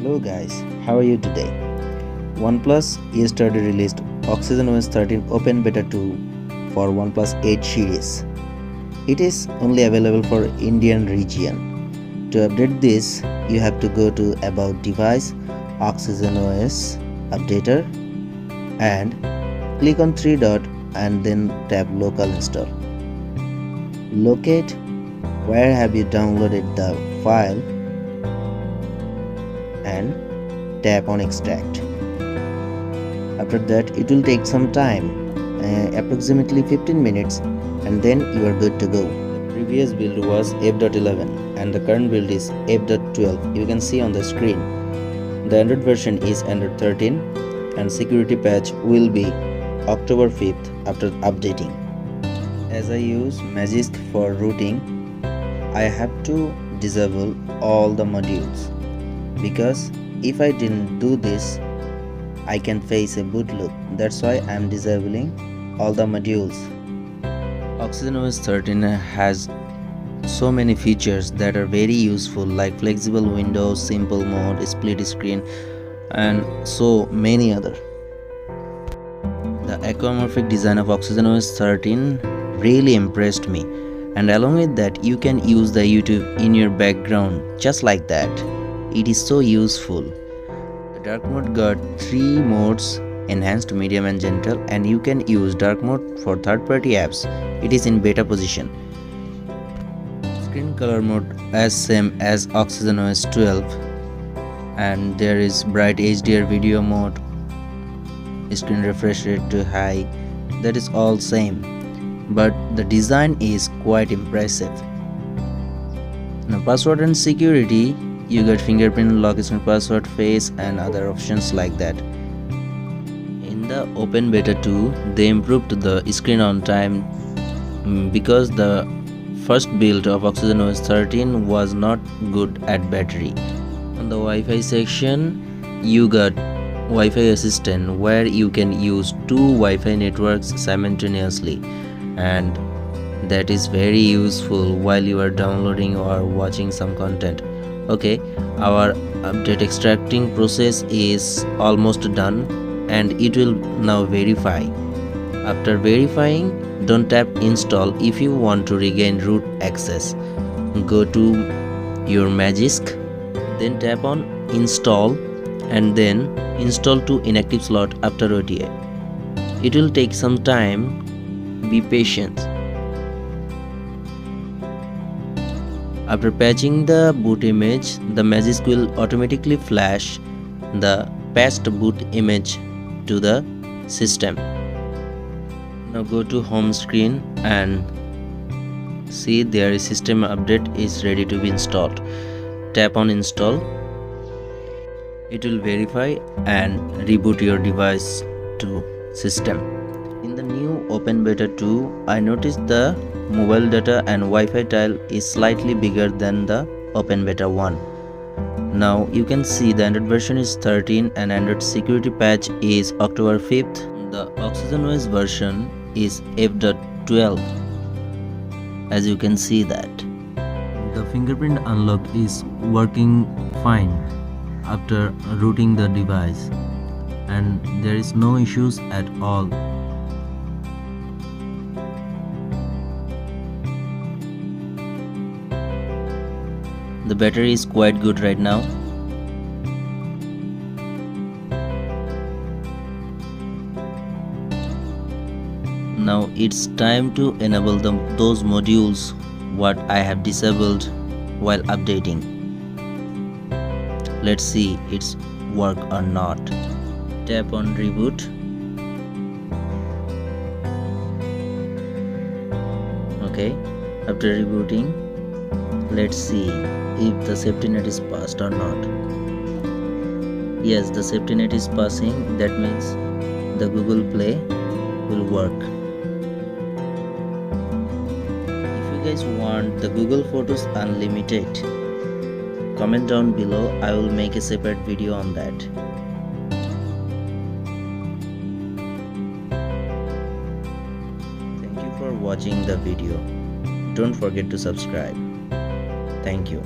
Hello guys, how are you today? OnePlus yesterday released OxygenOS 13 Open Beta 2 for OnePlus 8 series. It is only available for Indian region. To update this, you have to go to About Device, OxygenOS Updater and click on 3 dot and then tap Local Install. Locate where have you downloaded the file and tap on extract. After that it will take some time, approximately 15 minutes, and then you are good to go. The previous build was F.11 and the current build is F.12. You can see on the screen. The Android version is Android 13 and security patch will be October 5th after updating. As I use Magisk for rooting, I have to disable all the modules, because if I didn't do this, I can face a boot loop. That's why I am disabling all the modules. OxygenOS 13 has so many features that are very useful, like flexible windows, simple mode, split screen, and so many other. The aquamorphic design of OxygenOS 13 really impressed me, and along with that you can use the YouTube in your background just like that. It is so useful. The dark mode got 3 modes: enhanced, medium and gentle, and you can use dark mode for third-party apps. It is in beta position. Screen color mode as same as OxygenOS 12, and there is bright HDR video mode, screen refresh rate to high. That is all same, but the design is quite impressive. Now password and security, you get fingerprint, lock screen password, face and other options like that. In the Open Beta 2, they improved the screen on time because the first build of OxygenOS 13 was not good at battery. On the Wi-Fi section, you got Wi-Fi assistant where you can use 2 Wi-Fi networks simultaneously, and that is very useful while you are downloading or watching some content. Okay, our update extracting process is almost done and it will now verify. After verifying, don't tap install if you want to regain root access. Go to your Magisk, then tap on install and then install to inactive slot after OTA. It will take some time, be patient. After patching the boot image, the Magisk will automatically flash the patched boot image to the system. Now go to home screen and see their system update is ready to be installed. Tap on install. It will verify and reboot your device to system. In the new Open Beta 2, I noticed the mobile data and Wi-Fi tile is slightly bigger than the Open Beta 1. Now you can see the Android version is 13 and Android security patch is October 5th. The OxygenOS version is F.12. As you can see that. The fingerprint unlock is working fine after rooting the device, and there is no issues at all. The battery is quite good right now. Now it's time to enable those modules what I have disabled while updating. Let's see it's work or not. Tap on reboot. Okay, after rebooting, let's see if the safety net is passed or not. Yes, the safety net is passing. That means the Google Play will work. If you guys want the Google Photos Unlimited, comment down below. I will make a separate video on that. Thank you for watching the video. Don't forget to subscribe. Thank you.